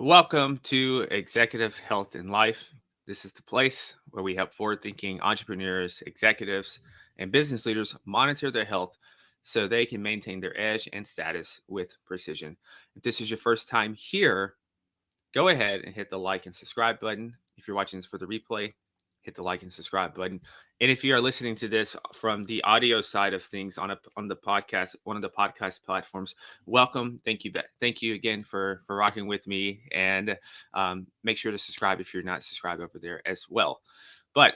Welcome to Executive Health and Life. This is the place where we help forward thinking entrepreneurs, executives, and business leaders monitor their health so they can maintain their edge and status with precision. If this is your first time here, go ahead and hit the like and subscribe button. If you're watching this for the replay, hit the like and subscribe button. And if you are listening to this from the audio side of things on the podcast, one of the podcast platforms, welcome. Thank you. Thank you again for rocking with me. And make sure to subscribe if you're not subscribed over there as well. But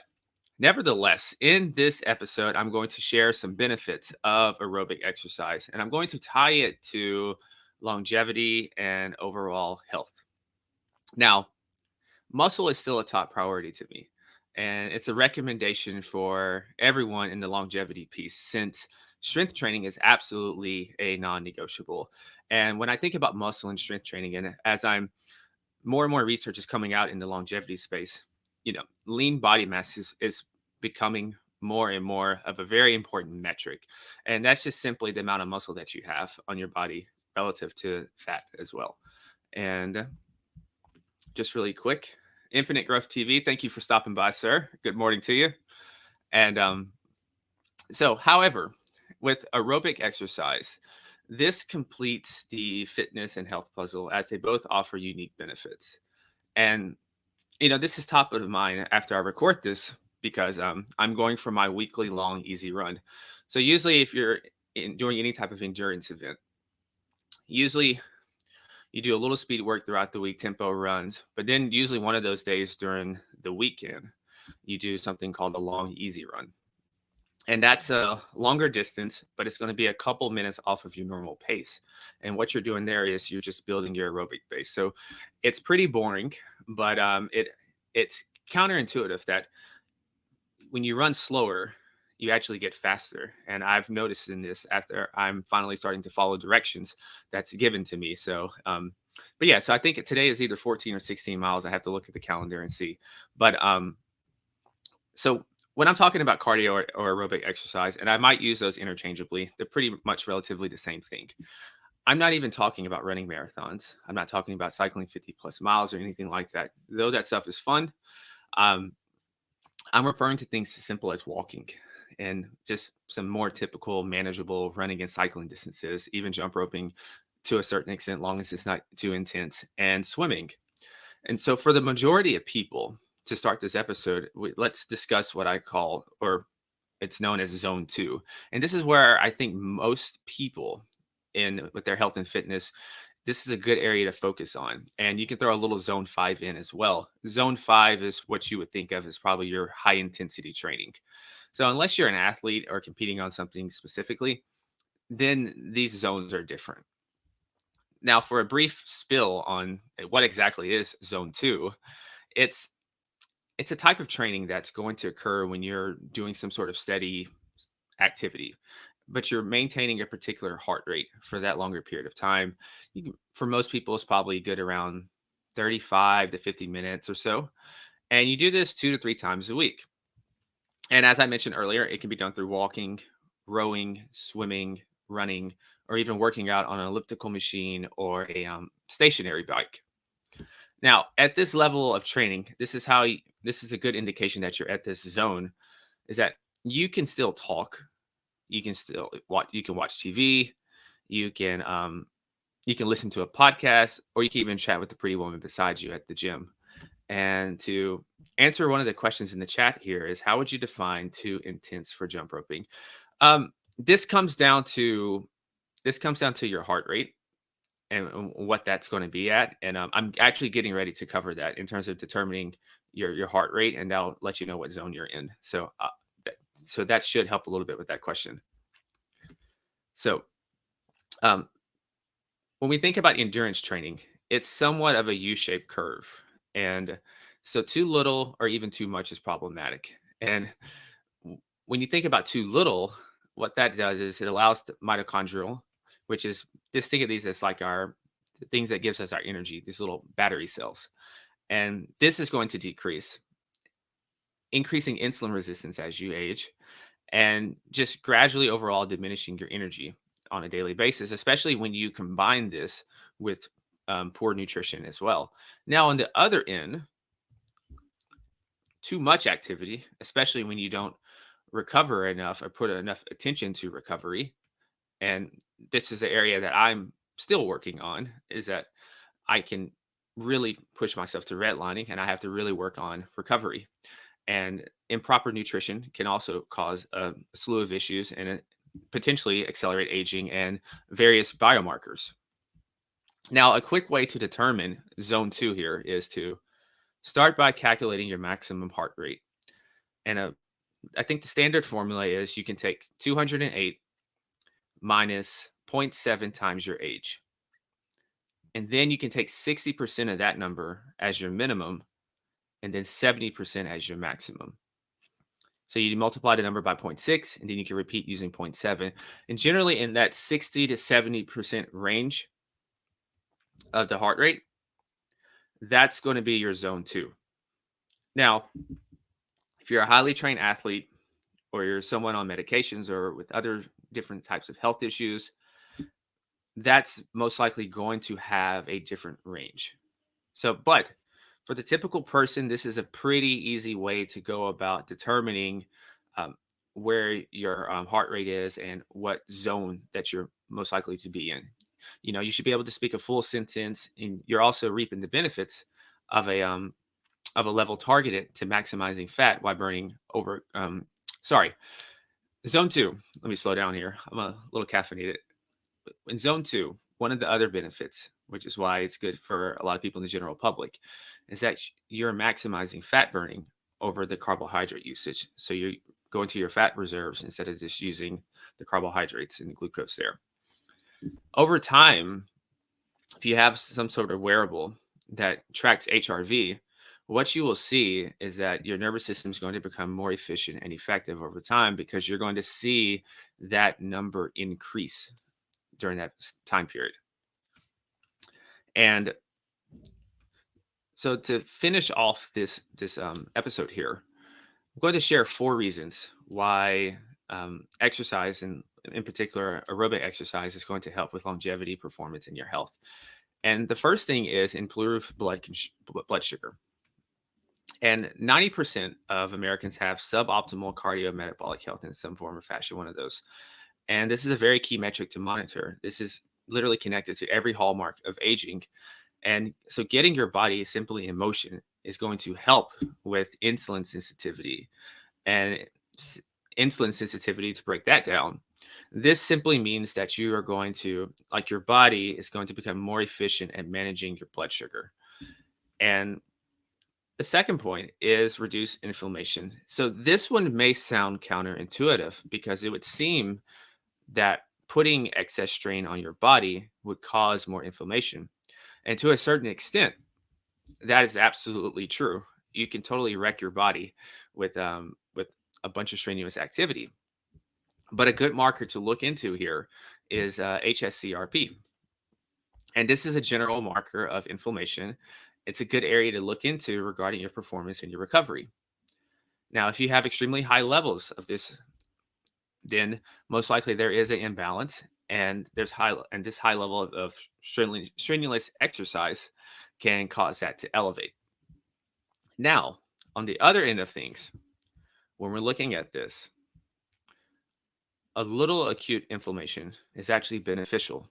nevertheless, in this episode, I'm going to share some benefits of aerobic exercise, and I'm going to tie it to longevity and overall health. Now, muscle is still a top priority to me. And it's a recommendation for everyone in the longevity piece since strength training is absolutely a non negotiable. And when I think about muscle and strength training, and as I'm more and more research is coming out in the longevity space, lean body mass is becoming more and more of a very important metric. And that's just simply the amount of muscle that you have on your body relative to fat as well. And just really quick, Infinite Growth TV, thank you for stopping by, sir. Good morning to you. And however, with aerobic exercise, this completes the fitness and health puzzle as they both offer unique benefits. And, this is top of mind after I record this because I'm going for my weekly long, easy run. So usually if you're doing any type of endurance event, usually you do a little speed work throughout the week, tempo runs, but then usually one of those days during the weekend, you do something called a long, easy run. And that's a longer distance, but it's going to be a couple minutes off of your normal pace. And what you're doing there is you're just building your aerobic base. So it's pretty boring, but it's counterintuitive that when you run slower, you actually get faster. And I've noticed in this after I'm finally starting to follow directions that's given to me. So, but yeah, so I think today is either 14 or 16 miles. I have to look at the calendar and see. But so when I'm talking about cardio or aerobic exercise, and I might use those interchangeably, they're pretty much relatively the same thing. I'm not even talking about running marathons. I'm not talking about cycling 50 plus miles or anything like that. Though that stuff is fun, I'm referring to things as simple as walking and just some more typical manageable running and cycling distances, even jump roping to a certain extent, long as it's not too intense, and swimming. And so for the majority of people, to start this episode, let's discuss what I call, or it's known as zone 2. And this is where I think most people with their health and fitness, this is a good area to focus on. And you can throw a little zone 5 in as well. Zone 5 is what you would think of as probably your high intensity training. So unless you're an athlete or competing on something specifically, then these zones are different. Now, for a brief spill on what exactly is zone 2, it's a type of training that's going to occur when you're doing some sort of steady activity, but you're maintaining a particular heart rate for that longer period of time. For most people, it's probably good around 35 to 50 minutes or so. And you do this 2 to 3 times a week. And as I mentioned earlier, it can be done through walking, rowing, swimming, running, or even working out on an elliptical machine or a stationary bike. Now, at this level of training, this is a good indication that you're at this zone, is that you can still talk, you can watch TV, you can listen to a podcast, or you can even chat with the pretty woman beside you at the gym. And to answer one of the questions in the chat here is, how would you define too intense for jump roping? This comes down to your heart rate and what that's going to be at. And I'm actually getting ready to cover that in terms of determining your heart rate, and that'll let you know what zone you're in. So that should help a little bit with that question. So when we think about endurance training, it's somewhat of a U-shaped curve. And so too little or even too much is problematic. And when you think about too little, what that does is it allows the mitochondrial, which is, just think of these as like the things that gives us our energy, these little battery cells. And this is going to decrease, increasing insulin resistance as you age, and just gradually overall diminishing your energy on a daily basis, especially when you combine this with poor nutrition as well. Now, on the other end, too much activity, especially when you don't recover enough or put enough attention to recovery. And this is the area that I'm still working on, is that I can really push myself to redlining and I have to really work on recovery. And improper nutrition can also cause a slew of issues and potentially accelerate aging and various biomarkers. Now, a quick way to determine zone two here is to start by calculating your maximum heart rate. And I think the standard formula is you can take 208 minus zero point 0.7 times your age. And then you can take 60% of that number as your minimum and then 70% as your maximum. So you multiply the number by 0.6 and then you can repeat using 0.7. And generally in that 60 to 70% range of the heart rate, that's going to be your zone two. Now, if you're a highly trained athlete or you're someone on medications or with other different types of health issues, that's most likely going to have a different range. So, but for the typical person, this is a pretty easy way to go about determining um, where your heart rate is and what zone that you're most likely to be in. You know, you should be able to speak a full sentence, and you're also reaping the benefits of a level targeted to maximizing fat while burning over. Sorry, zone two. Let me slow down here. I'm a little caffeinated. In zone two, one of the other benefits, which is why it's good for a lot of people in the general public, is that you're maximizing fat burning over the carbohydrate usage. So you're going to your fat reserves instead of just using the carbohydrates and the glucose there. Over time, if you have some sort of wearable that tracks HRV, what you will see is that your nervous system is going to become more efficient and effective over time because you're going to see that number increase during that time period. And so to finish off this episode here, I'm going to share 4 reasons why exercise, and in particular aerobic exercise, is going to help with longevity, performance, and your health. And the first thing is improve blood sugar. And 90% of Americans have suboptimal cardiometabolic health in some form or fashion, one of those. And this is a very key metric to monitor. This is literally connected to every hallmark of aging. And so getting your body simply in motion is going to help with insulin sensitivity. And insulin sensitivity, to break that down, this simply means that you are going to, like, your body is going to become more efficient at managing your blood sugar. And the second point is reduce inflammation. So this one may sound counterintuitive because it would seem that putting excess strain on your body would cause more inflammation. And to a certain extent, that is absolutely true. You can totally wreck your body with a bunch of strenuous activity. But a good marker to look into here is HSCRP. And this is a general marker of inflammation. It's a good area to look into regarding your performance and your recovery. Now, if you have extremely high levels of this, then most likely there is an imbalance, and this high level of strenuous exercise can cause that to elevate. Now, on the other end of things, when we're looking at this, a little acute inflammation is actually beneficial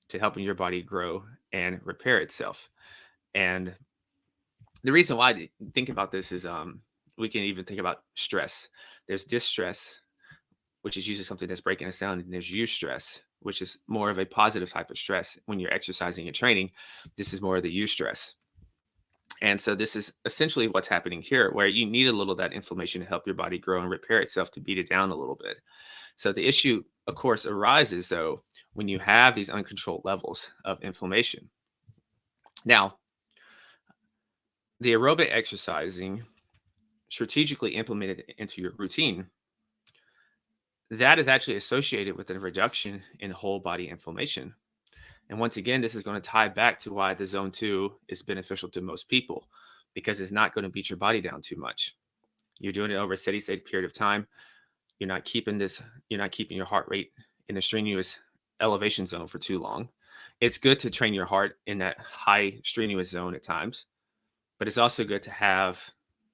to helping your body grow and repair itself. And the reason why I think about this is we can even think about stress. There's distress, which is usually something that's breaking us down, and there's eustress, which is more of a positive type of stress. When you're exercising and training, this is more of the eustress. And so this is essentially what's happening here, where you need a little of that inflammation to help your body grow and repair itself, to beat it down a little bit. So the issue, of course, arises, though, when you have these uncontrolled levels of inflammation. Now, the aerobic exercising strategically implemented into your routine, that is actually associated with a reduction in whole body inflammation. And once again, this is going to tie back to why the zone 2 is beneficial to most people, because it's not going to beat your body down too much. You're doing it over a steady state period of time. You're not keeping your heart rate in a strenuous elevation zone for too long. it's good to train your heart in that high strenuous zone at times, but it's also good to have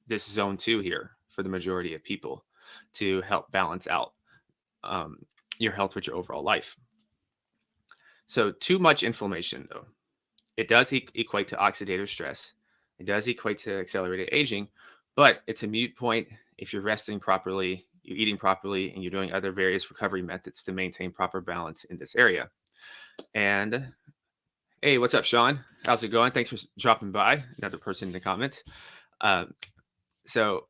this zone two here for the majority of people to help balance out um, your health with your overall life. So, too much inflammation, though, it does equate to oxidative stress. It does equate to accelerated aging, but it's a mute point if you're resting properly, you're eating properly, and you're doing other various recovery methods to maintain proper balance in this area. And hey, what's up, Sean? How's it going? Thanks for dropping by. Another person in the comments. Um, so,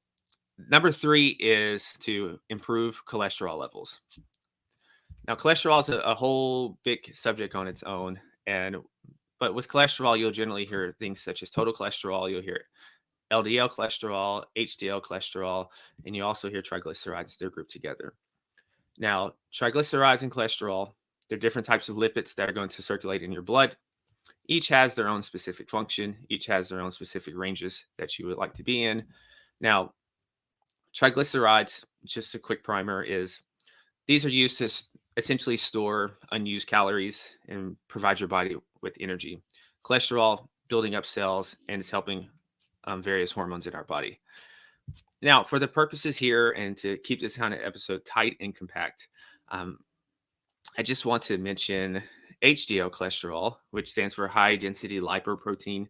number three is to improve cholesterol levels. Now, cholesterol is a whole big subject on its own, and but with cholesterol, you'll generally hear things such as total cholesterol. You'll hear LDL cholesterol, HDL cholesterol, and you also hear triglycerides. They're grouped together. Now, triglycerides and cholesterol, they're different types of lipids that are going to circulate in your blood. Each has their own specific function. Each has their own specific ranges that you would like to be in. Now, triglycerides, just a quick primer, is these are used to essentially store unused calories and provide your body with energy. Cholesterol building up cells and it's helping various hormones in our body. Now, for the purposes here and to keep this kind of episode tight and compact, I just want to mention HDL cholesterol, which stands for high density lipoprotein.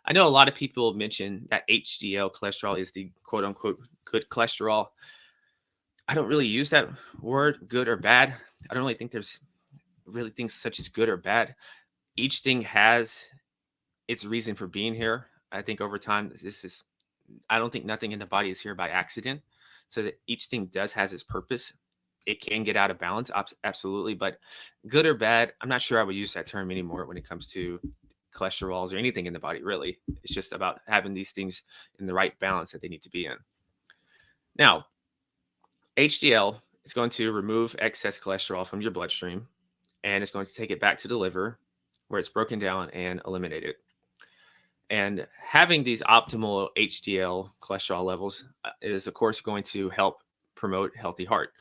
I know a lot of people mention that HDL cholesterol is the quote unquote good cholesterol. I don't really use that word, good or bad. I don't really think there's really things such as good or bad. Each thing has its reason for being here. I think over time, I don't think nothing in the body is here by accident. So that each thing has its purpose. It can get out of balance, absolutely. But good or bad, I'm not sure I would use that term anymore when it comes to cholesterols or anything in the body, really. It's just about having these things in the right balance that they need to be in. Now, HDL is going to remove excess cholesterol from your bloodstream, and it's going to take it back to the liver where it's broken down and eliminated. And having these optimal HDL cholesterol levels is, of course, going to help promote healthy heart.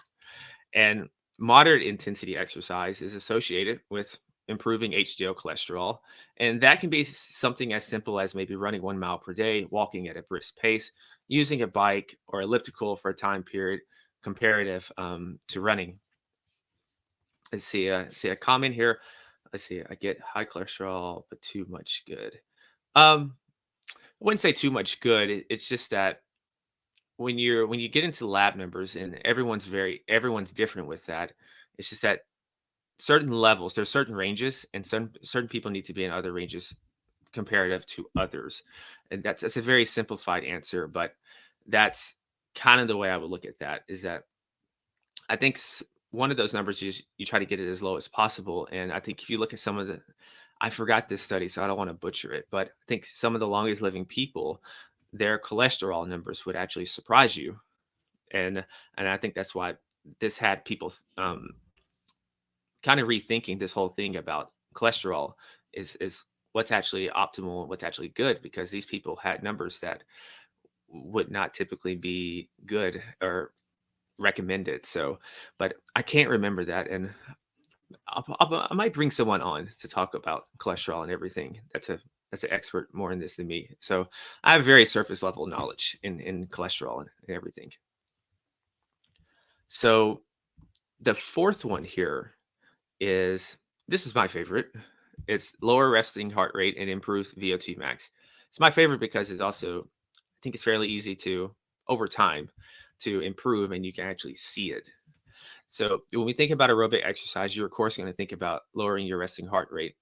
And moderate intensity exercise is associated with improving HDL cholesterol. And that can be something as simple as maybe running 1 mile per day, walking at a brisk pace, using a bike or elliptical for a time period comparative to running. Let's see a comment here. Let's see. I get high cholesterol, but too much good. I wouldn't say too much good. It's just that when you get into lab numbers and everyone's different with that. It's just that certain levels, there's certain ranges, and certain people need to be in other ranges comparative to others. And that's a very simplified answer, but that's kind of the way I would look at that. Is that I think one of those numbers you try to get it as low as possible. And I think if you look at some of I forgot this study, so I don't want to butcher it, but I think some of the longest living people, their cholesterol numbers would actually surprise you. And I think that's why this had people kind of rethinking this whole thing about cholesterol is what's actually optimal and what's actually good, because these people had numbers that would not typically be good or recommended. So, but I can't remember that, and I might bring someone on to talk about cholesterol and everything. That's an expert more in this than me. So I have very surface level knowledge in cholesterol and everything. So the fourth one here is, this is my favorite. It's lower resting heart rate and improved VO2 max. It's my favorite because it's also, I think it's fairly easy to, over time, to improve, and you can actually see it. So when we think about aerobic exercise, you're of course going to think about lowering your resting heart rate,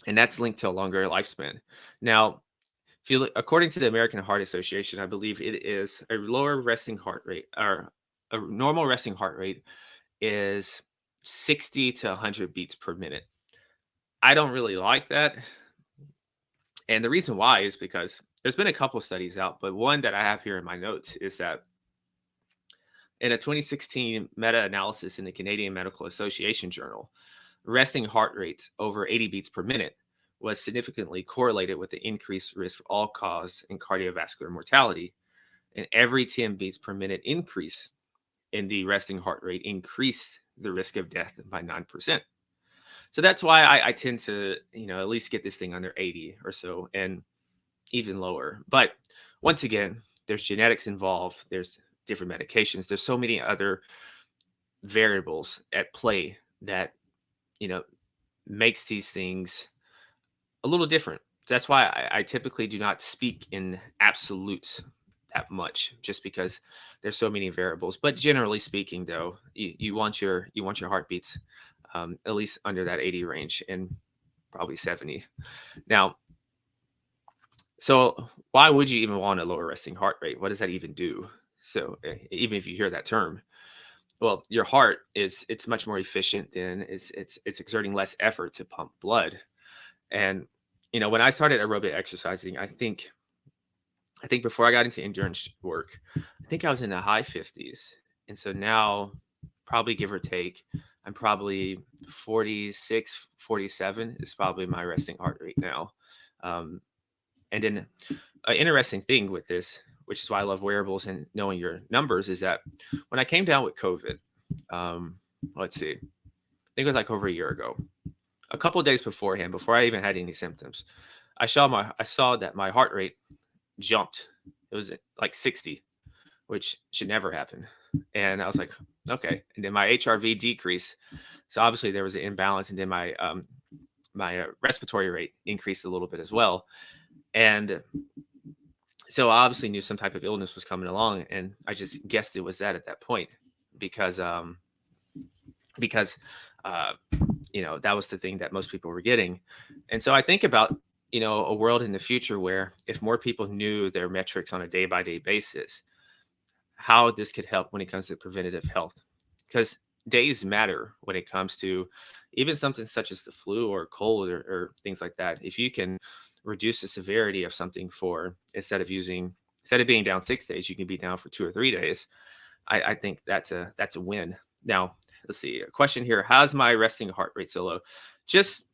and that's linked to a longer lifespan. Now, if you look, according to the American Heart Association, I believe it is a lower resting heart rate, or a normal resting heart rate is 60 to 100 beats per minute. I don't really like that. And the reason why is because there's been a couple studies out, but one that I have here in my notes is that in a 2016 meta-analysis in the Canadian Medical Association journal, resting heart rates over 80 beats per minute was significantly correlated with the increased risk for all-cause and cardiovascular mortality. And every 10 beats per minute increase in the resting heart rate increased the risk of death by 9%. So that's why I tend to, at least get this thing under 80 or so and even lower. But once again, there's genetics involved, there's different medications, there's so many other variables at play that, you know, makes these things a little different. That's why I typically do not speak in absolutes that much, just because there's so many variables. But generally speaking, though, you want your heartbeats at least under that 80 range and probably 70. Now, so why would you even want a lower resting heart rate? What does that even do? So even if you hear that term, well, your heart it's much more efficient, than it's exerting less effort to pump blood. And when I started aerobic exercising, I think before I got into endurance work, I think I was in the high 50s. And so now, probably give or take, I'm probably 46, 47 is probably my resting heart rate now. Um, and then an interesting thing with this, which is why I love wearables and knowing your numbers, is that when I came down with COVID, um, let's see, I think it was like over a year ago, a couple of days beforehand, before I even had any symptoms, I saw that my heart rate jumped. It was like 60, which should never happen. And I was like, okay. And then my HRV decreased. So obviously there was an imbalance, and then my respiratory rate increased a little bit as well. And so I obviously knew some type of illness was coming along, and I just guessed it was that at that point, because because uh, that was the thing that most people were getting. And so I think about a world in the future where, if more people knew their metrics on a day by day basis, how this could help when it comes to preventative health. Because days matter when it comes to even something such as the flu or cold, or things like that. If you can reduce the severity of something, for instead of being down 6 days, you can be down for 2 or 3 days. I think that's a win. Now, let's see, a question here: how's my resting heart rate so low? Just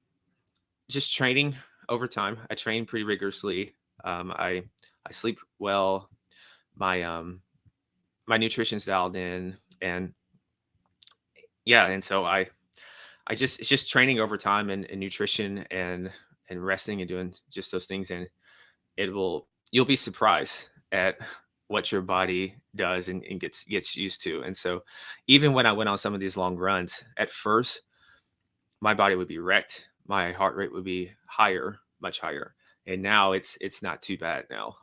just training over time. I train pretty rigorously. I sleep well. My nutrition's dialed in. And yeah, and so I just it's just training over time, and nutrition, and resting, and doing just those things. And you'll be surprised at what your body does, and gets used to. And so, even when I went on some of these long runs, at first my body would be wrecked. My heart rate would be higher, much higher. And now it's not too bad now.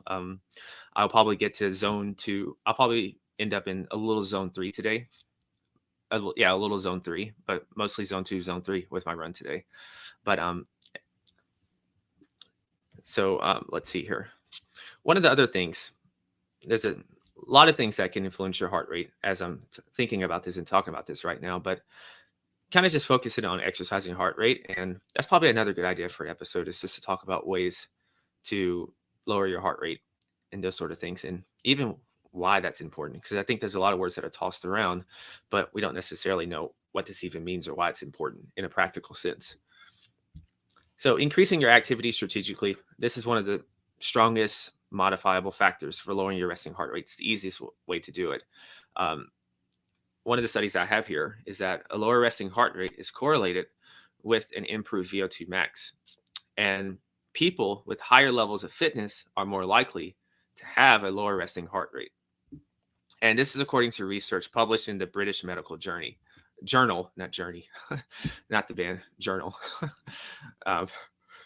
I'll probably get to zone 2. I'll probably end up in a little zone 3 today. Yeah, a little zone 3, but mostly zone 2, zone 3 with my run today. But let's see here. One of the other things, there's a lot of things that can influence your heart rate, as I'm thinking about this and talking about this right now. But kind of just focusing on exercising heart rate, and that's probably another good idea for an episode, is just to talk about ways to lower your heart rate and those sort of things, and even why that's important. Because I think there's a lot of words that are tossed around, but we don't necessarily know what this even means or why it's important in a practical sense. So increasing your activity strategically, this is one of the strongest modifiable factors for lowering your resting heart rate. It's the easiest way to do it. Um, One of the studies I have here is that a lower resting heart rate is correlated with an improved VO2 max. And people with higher levels of fitness are more likely to have a lower resting heart rate. And this is according to research published in the British Medical Journal, not Journey, not the band, Journal. um,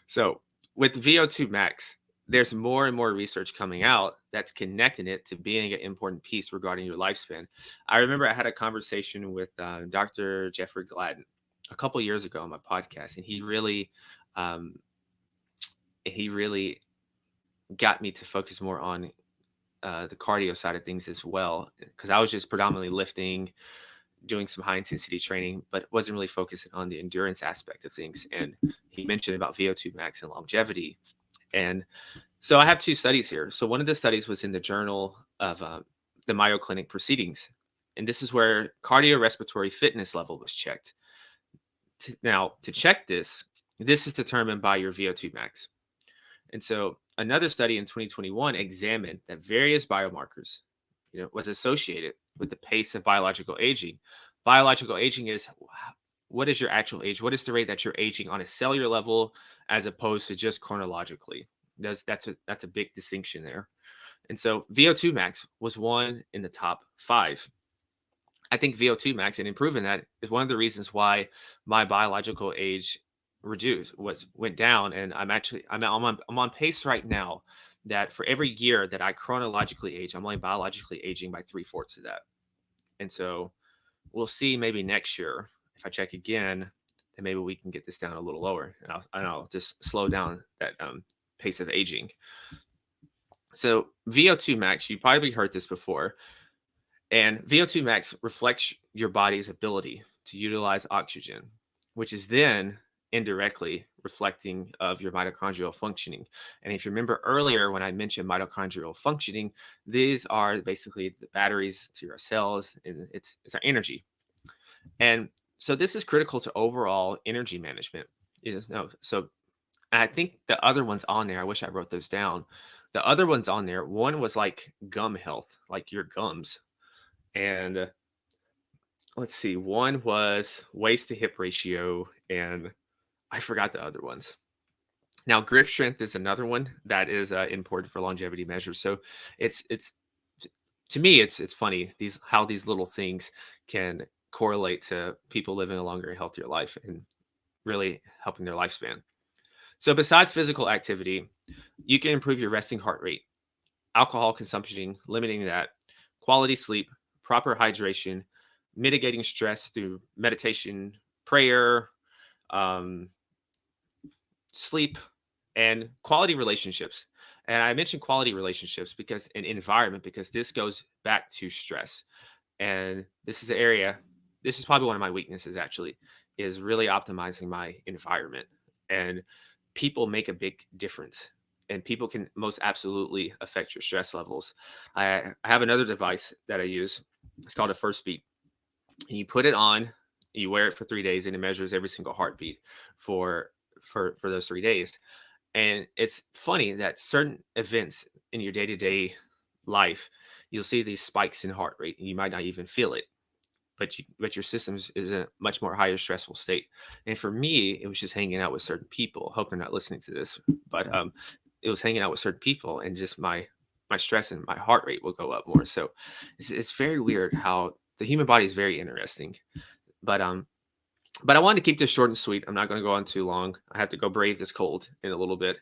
so with VO2 max, there's more and more research coming out that's connecting it to being an important piece regarding your lifespan. I remember I had a conversation with Dr. Jeffrey Gladden a couple years ago on my podcast, and um, he really got me to focus more on the cardio side of things as well, because I was just predominantly lifting, doing some high intensity training, but wasn't really focusing on the endurance aspect of things. And he mentioned about VO2 max and longevity. And so I have 2 studies here. So one of the studies was in the Journal of the Mayo Clinic Proceedings. And this is where cardiorespiratory fitness level was checked. Now, to check this is determined by your VO2 max. And so another study in 2021 examined that various biomarkers, was associated with the pace of biological aging. Biological aging is what is your actual age? What is the rate that you're aging on a cellular level as opposed to just chronologically? That's a big distinction there. And so VO2 max was one in the top five. I think VO2 max and improving that is one of the reasons why my biological age went down, and I'm on pace right now that for every year that I chronologically age, I'm only biologically aging by three-fourths of that. And so we'll see maybe next year if I check again, then maybe we can get this down a little lower, and I'll just slow down that pace of aging. So VO2 max, you probably heard this before, and VO2 max reflects your body's ability to utilize oxygen, which is then indirectly reflecting of your mitochondrial functioning. And if you remember earlier when I mentioned mitochondrial functioning, these are basically the batteries to your cells, and it's our energy. And so this is critical to overall energy management. So I think the other ones on there, I wish I wrote those down. The other ones on there, one was like gum health, like your gums. And let's see, one was waist to hip ratio, and I forgot the other ones. Now, grip strength is another one that is important for longevity measures. So it's to me, it's funny how these little things can correlate to people living a longer and healthier life and really helping their lifespan. So besides physical activity, you can improve your resting heart rate, alcohol consumption, limiting that, quality sleep, proper hydration, mitigating stress through meditation, prayer, sleep, and quality relationships. And I mentioned quality relationships because an environment, because this goes back to stress. And this is an area, this is probably one of my weaknesses actually, is really optimizing my environment. And people make a big difference. And people can most absolutely affect your stress levels. I have another device that I use. It's called a First Beat. And you put it on, you wear it for 3 days, and it measures every single heartbeat for those 3 days. And it's funny that certain events in your day-to-day life, you'll see these spikes in heart rate, and you might not even feel it, but your system is in a much more higher stressful state. And for me, it was just hanging out with certain people. Hope they're not listening to this, but it was hanging out with certain people, and just my stress and my heart rate will go up more. So it's very weird how the human body is very interesting. But I wanted to keep this short and sweet. I'm not going to go on too long. I have to go brave this cold in a little bit.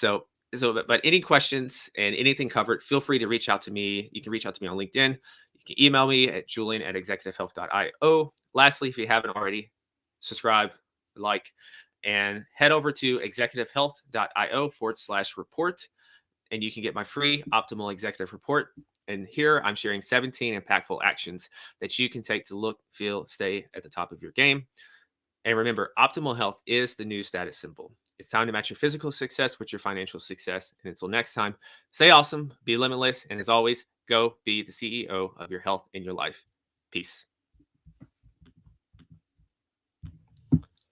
But any questions and anything covered, feel free to reach out to me. You can reach out to me on LinkedIn. You can email me at julian@executivehealth.io. Lastly, if you haven't already, subscribe, like, and head over to executivehealth.io/report. And you can get my free optimal executive report. And here I'm sharing 17 impactful actions that you can take to look, feel, stay at the top of your game. And remember, optimal health is the new status symbol. It's time to match your physical success with your financial success. And until next time, stay awesome, be limitless, and as always, go be the CEO of your health in your life. Peace.